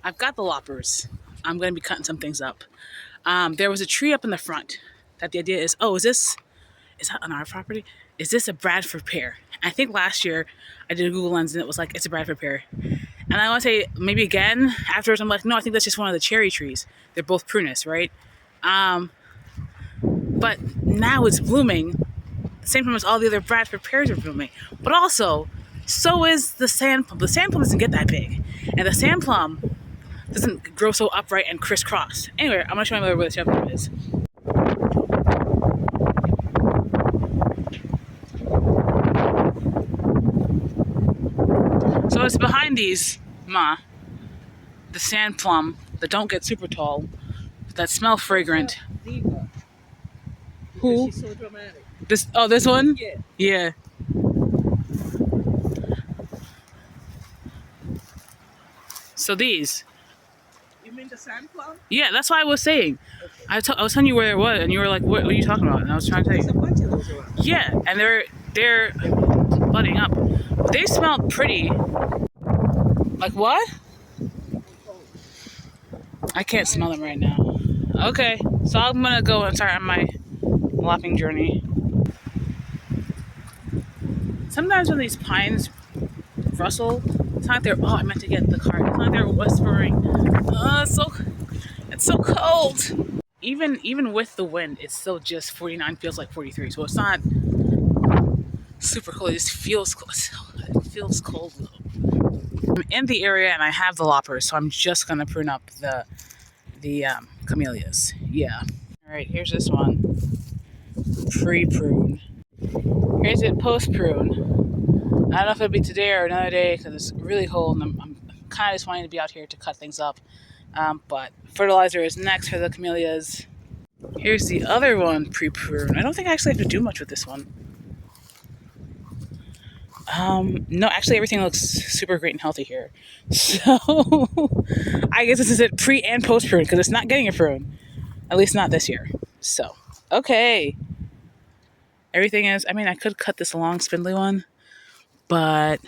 I've got the loppers. I'm going to be cutting some things up. There was a tree up in the front that the idea is, oh, is that on our property? Is this a Bradford pear? I think last year I did a Google Lens and it was like, it's a Bradford pear. And I want to say maybe again afterwards, I'm like, no, I think that's just one of the cherry trees. They're both prunus, right? But now it's blooming, same time as all the other Bradford pears are blooming. But also, so is the sand plum. The sand plum doesn't get that big. And the sand plum doesn't grow so upright and crisscross. Anyway, I'm going to show you where the sand plum is. So it's behind these, the sand plum that don't get super tall, that smell fragrant. Diva. Who? She's so dramatic. This one? Yeah. Yeah. So these. You mean the sand plum? Yeah, that's what I was saying. Okay. I was telling you where it was, and you were like, "What are you talking about?" And I was trying to tell There's a you. bunch of those around. Yeah, and they're budding up. They smell pretty. Like what? I can't smell them right now. Okay, so I'm gonna go and start on my lopping journey. Sometimes when these pines rustle, it's not like they're. Oh, I meant to get the card. It's not like they're whispering. It's so cold. Even with the wind, it's still just 49 feels like 43. So it's not super cold. It just feels cold. It feels cold though. I'm in the area and I have the loppers, so I'm just gonna prune up the camellias. Yeah. All right. Here's this one. Pre-prune. Here's it post-prune. I don't know if it'll be today or another day because it's really cold and I'm kind of just wanting to be out here to cut things up. But fertilizer is next for the camellias. Here's the other one, pre-prune. I don't think I actually have to do much with this one. No, actually everything looks super great and healthy here. So I guess this is it pre and post prune because it's not getting a prune. At least not this year. So, okay. Everything is, I mean, I could cut this long spindly one, but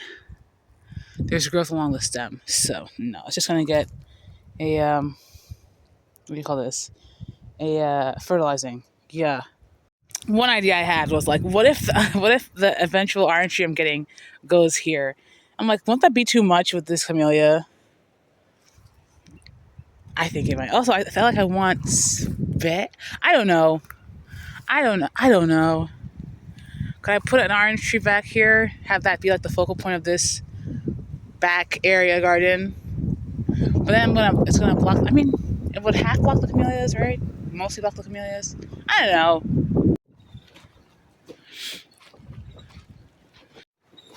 there's growth along the stem. So, no, it's just going to get a, what do you call this? A fertilizing. Yeah. One idea I had was like, what if the eventual orange tree I'm getting goes here? I'm like, won't that be too much with this camellia? I think it might. Also, I felt like I want spit. I don't know. I don't know. Could I put an orange tree back here? Have that be like the focal point of this back area garden? But then it's gonna block. I mean, it would half block the camellias, right? Mostly block the camellias. I don't know.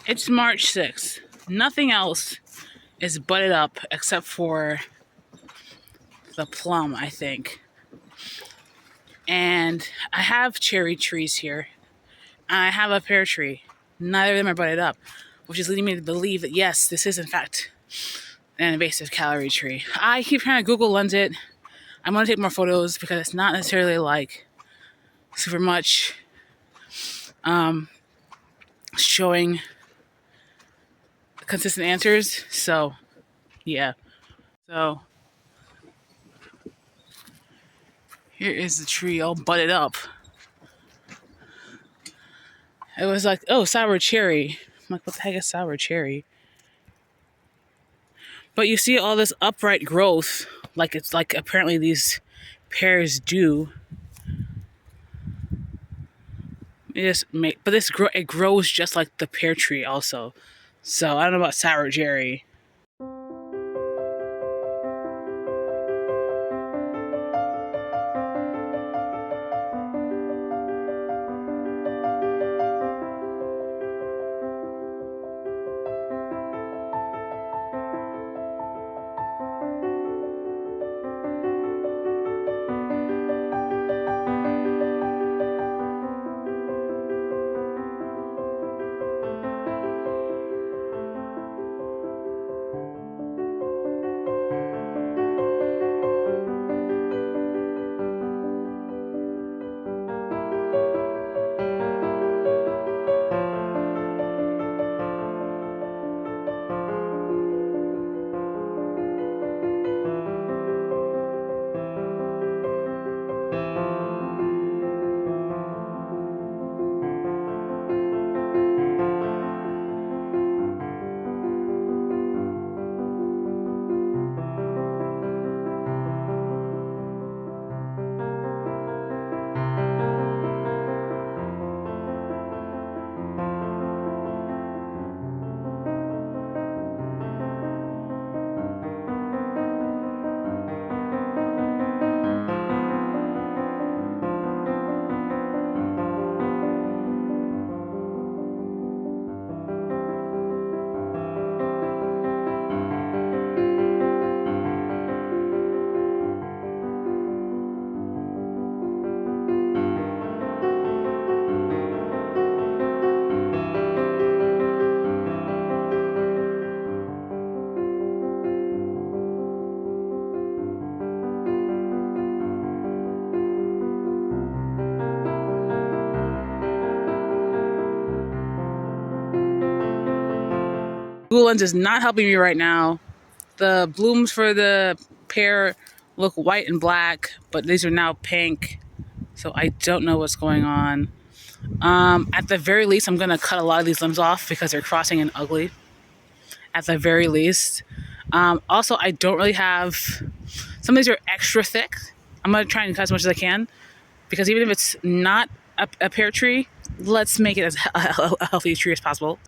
It's March 6th. Nothing else is budded up except for the plum, I think. And I have cherry trees here. And I have a pear tree. Neither of them are budded up, which is leading me to believe that yes, this is in fact an invasive calorie tree. I keep trying to Google Lens it. I'm gonna take more photos because it's not necessarily like super much showing consistent answers. So yeah. So here is the tree all budded up. It was like, oh, sour cherry. I'm like, what the heck is sour cherry? But you see all this upright growth, like it's like apparently these pears do. But it grows just like the pear tree also. So I don't know about sour cherry. Google Lens is not helping me right now. The blooms for the pear look white and black, but these are now pink. So I don't know what's going on. At the very least, I'm going to cut a lot of these limbs off because they're crossing and ugly. At the very least. Also, I don't really have... Some of these are extra thick. I'm going to try and cut as much as I can because even if it's not a pear tree, let's make it as a healthy tree as possible.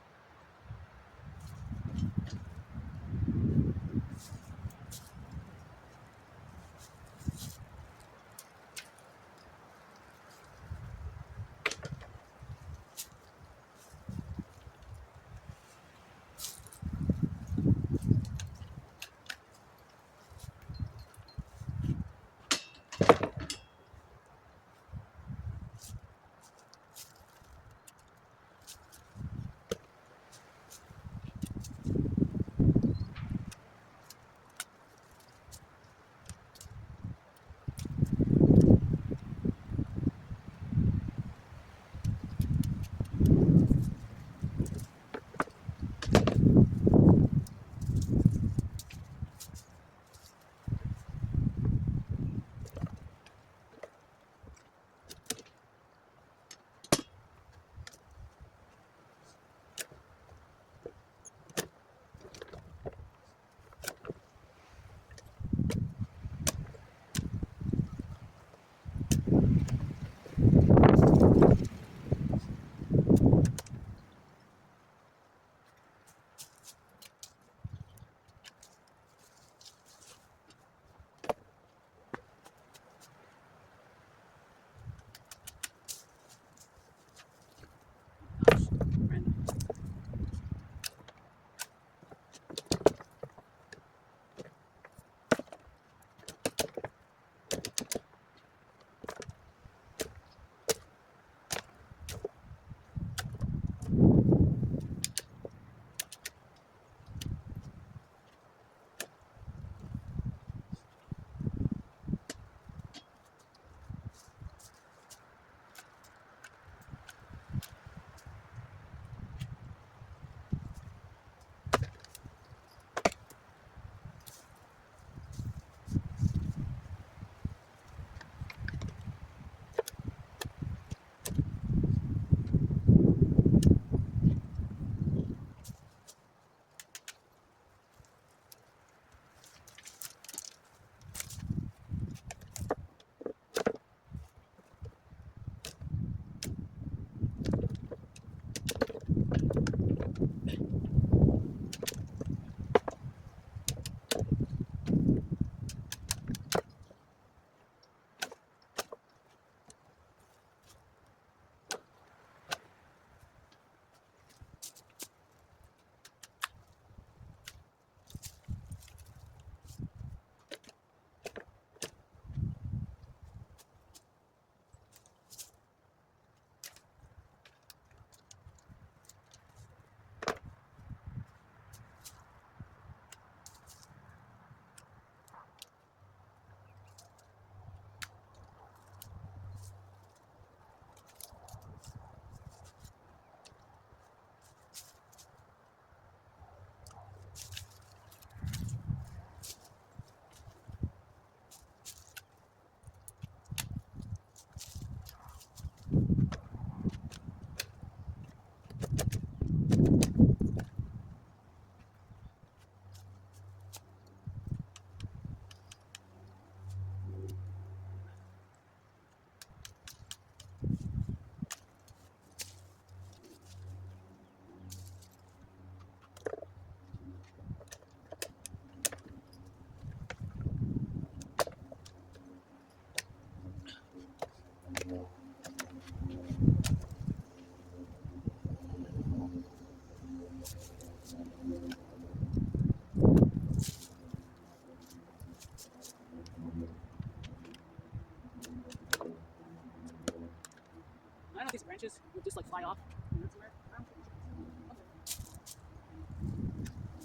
I don't know if these branches will just like fly off.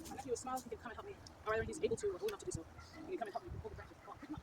My nephew is small, he can come and help me. Or rather, he's able to or willing enough to do so. He can come and help me pull the branches. Come on, pick them up.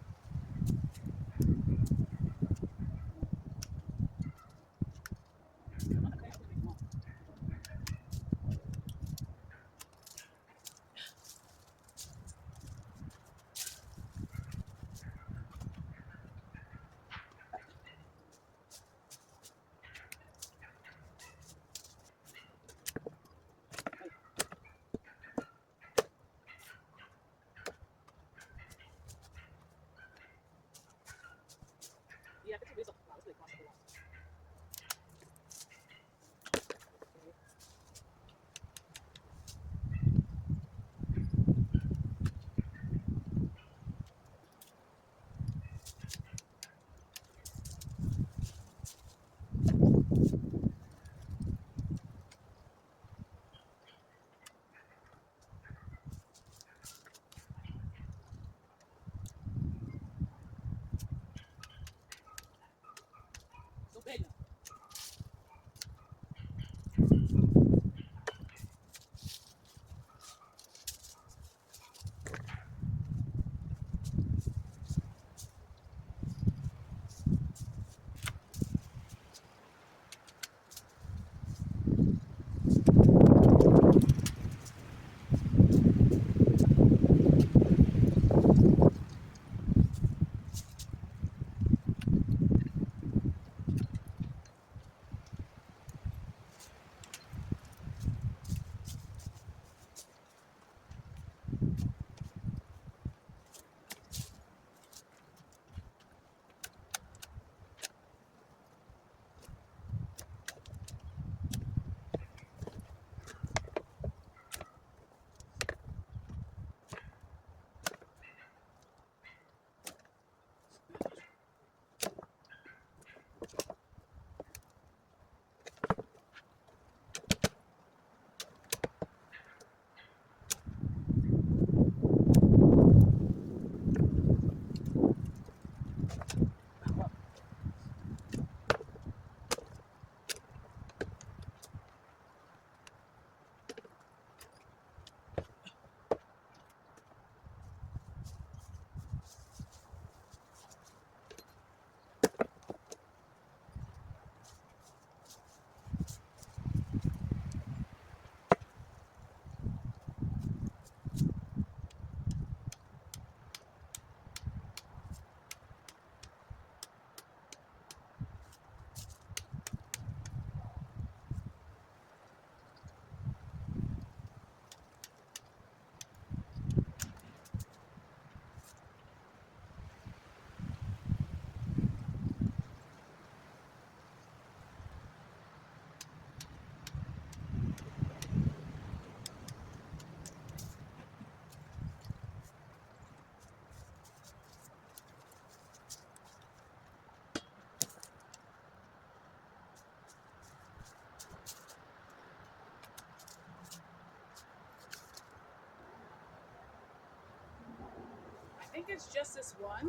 think it's just this one. I don't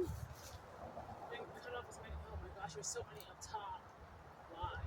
know if it's many. Oh my gosh, there's so many up top. Why?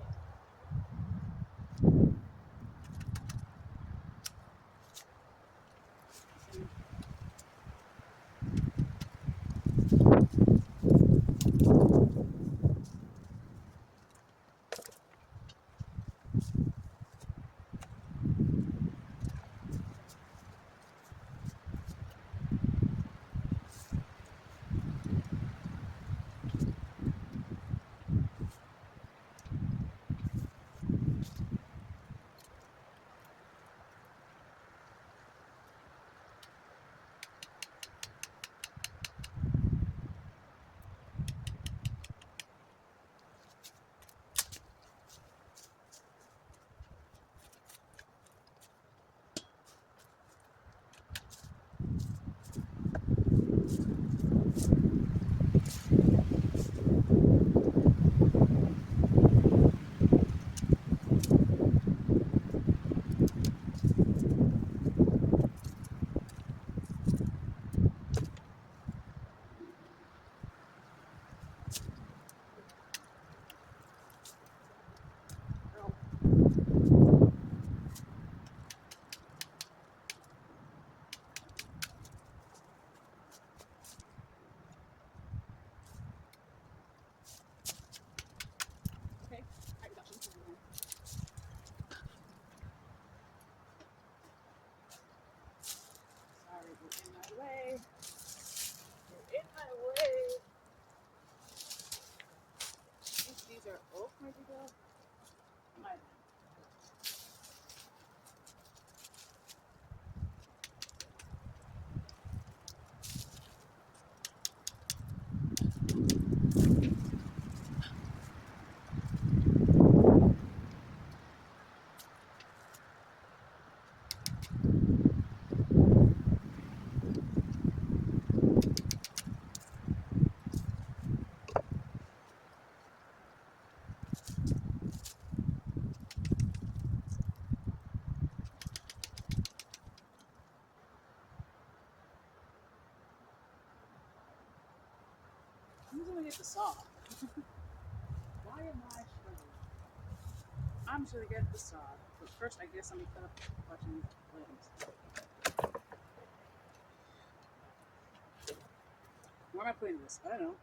Okay, I got you. Sorry, you're in my way. You're in my way. I think these are oak, maybe though. Might. I'm just gonna get the saw. Why am I struggling? I'm just gonna get the saw. But first, I guess I'm gonna cut up a bunch of these limbs. Where am I putting this? I don't know.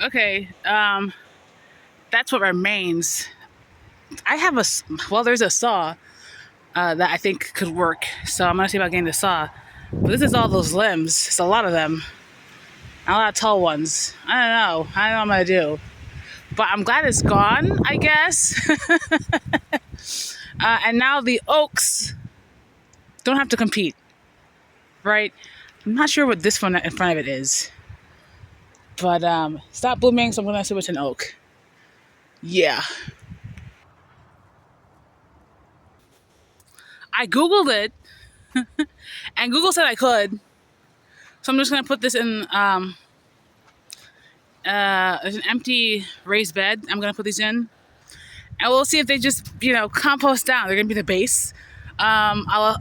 Okay, that's what remains. I have well, there's a saw that I think could work. So I'm gonna see about getting the saw. But this is all those limbs. It's a lot of them. A lot of tall ones. I don't know. I don't know what I'm gonna do. But I'm glad it's gone, I guess. And now the oaks don't have to compete, right? I'm not sure what this one in front of it is. But stop blooming, so I'm gonna assume it's an oak. Yeah. I Googled it, and Google said I could. So I'm just gonna put this in there's an empty raised bed. I'm gonna put these in, and we'll see if they just compost down. They're gonna be the base. What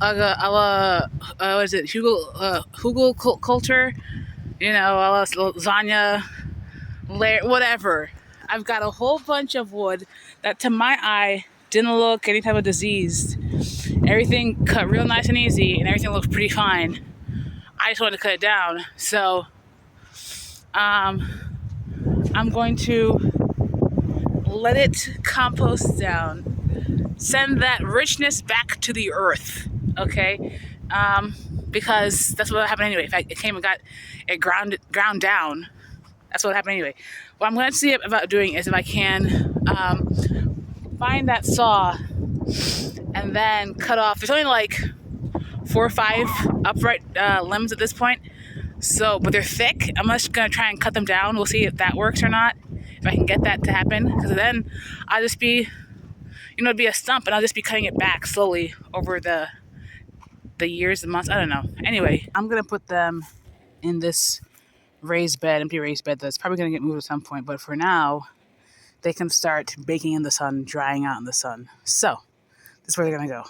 is it? Hugel culture. Lasagna, layer, whatever. I've got a whole bunch of wood that, to my eye, didn't look any type of diseased. Everything cut real nice and easy, and everything looked pretty fine. I just wanted to cut it down, so I'm going to let it compost down, send that richness back to the earth, okay? Because that's what happened anyway. If it came and got it ground down, that's what happened anyway. What I'm going to see about doing is if I can find that saw and then cut off. There's only like 4 or 5 upright limbs at this point. So, but they're thick. I'm just gonna try and cut them down. We'll see if that works or not. If I can get that to happen, because then I'll just be, it'd be a stump, and I'll just be cutting it back slowly over the years, the months. I don't know. Anyway, I'm gonna put them in this empty raised bed that's probably going to get moved at some point. But for now, they can start baking in the sun, drying out in the sun. So that's where they're going to go.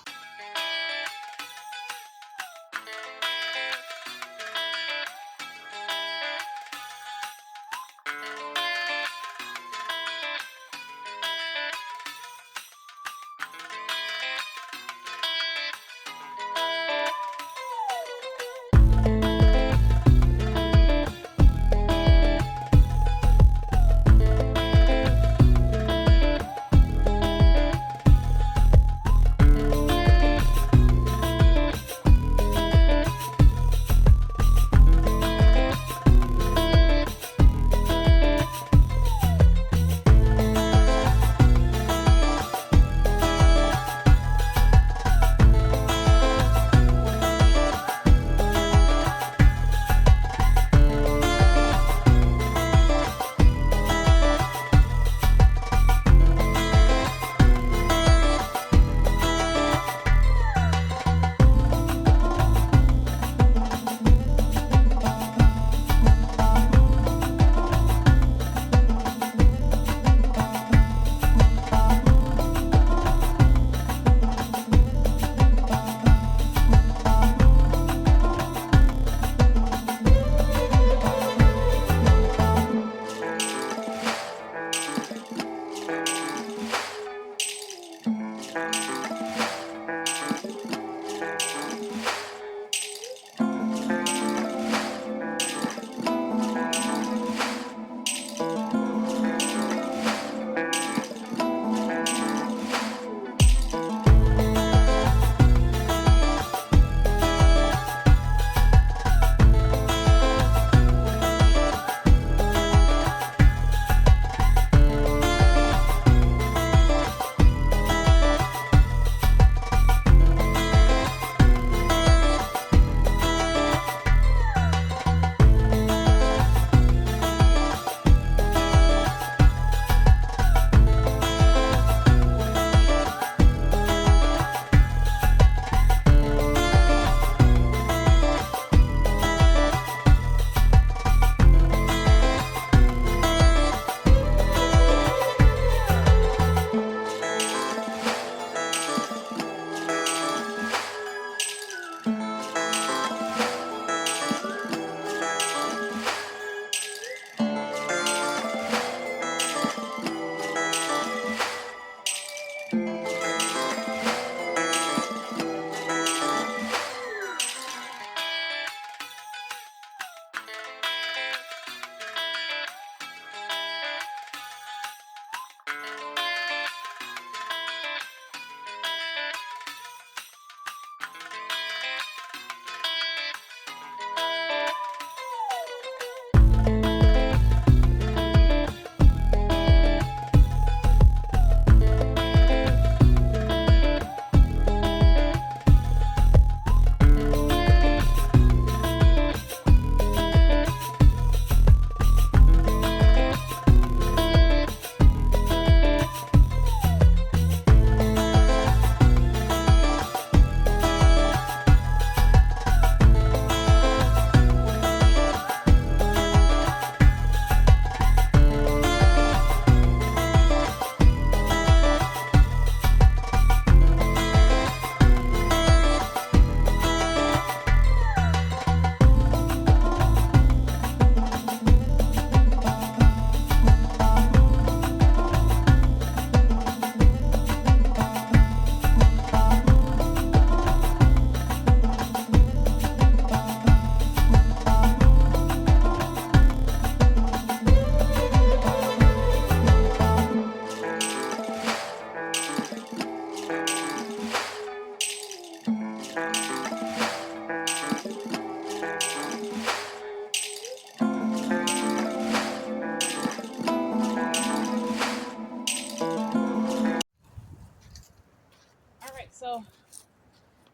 So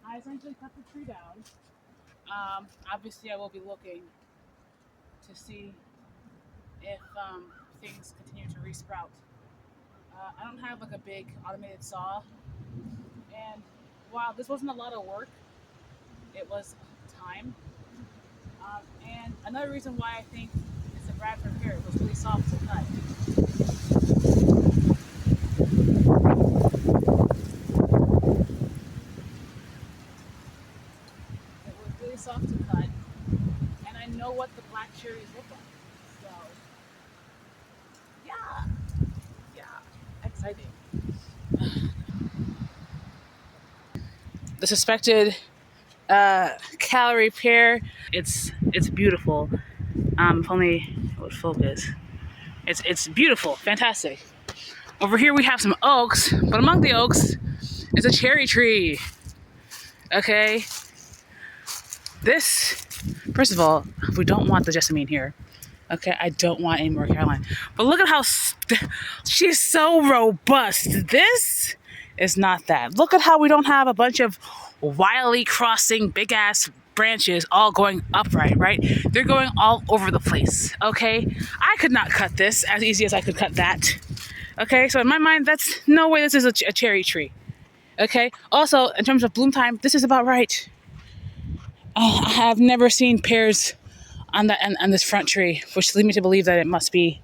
I essentially cut the tree down. Obviously, I will be looking to see if things continue to resprout. I don't have like a big automated saw, and while this wasn't a lot of work, it was time. And another reason why I think it's a Bradford Pear, it was really soft to cut. It was really soft to cut, and I know what the black cherries look like. So, yeah, yeah, exciting. The suspected calorie pear. It's beautiful. If only it would focus. It's beautiful, fantastic. Over here we have some oaks, but among the oaks is a cherry tree. Okay. This, first of all, we don't want the jessamine here. Okay, I don't want any more Caroline. But look at how she's so robust. This is not that. Look at how we don't have a bunch of wildly crossing big ass branches all going upright, right? They're going all over the place. Okay, I could not cut this as easy as I could cut that. Okay, so in my mind, that's no way this is a cherry tree. Okay, also in terms of bloom time, this is about right. I have never seen pears on this front tree, which lead me to believe that it must be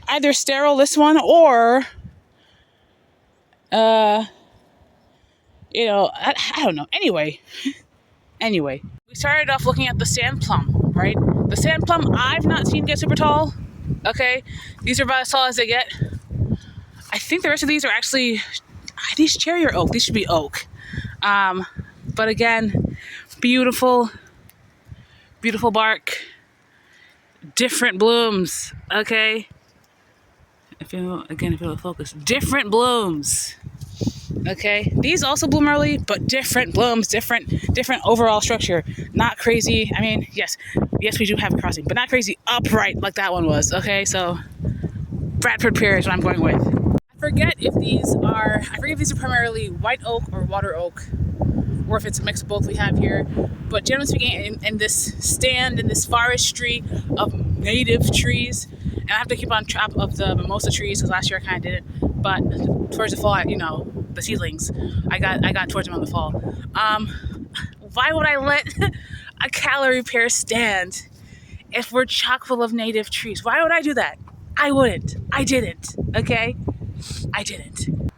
either sterile, this one, or I don't know. Anyway, we started off looking at the sand plum, right? The sand plum I've not seen get super tall. Okay, these are about as tall as they get. I think the rest of these are actually, are these cherry or oak? These should be oak. But again, beautiful bark, different blooms. Okay, if you'll focus, different blooms. Okay, these also bloom early, but different blooms, different overall structure. Not crazy. I mean, yes, we do have a crossing, but not crazy upright like that one was. Okay, so Bradford Pear is what I'm going with. I forget if these are primarily white oak or water oak, or if it's a mix of both we have here. But generally speaking, in this stand, in this forestry of native trees, and I have to keep on top of the mimosa trees because last year I kind of didn't. But towards the fall, the seedlings, I got towards them in the fall. Why would I let a calorie pear stand if we're chock full of native trees? Why would I do that? I wouldn't. I didn't. Okay, I didn't.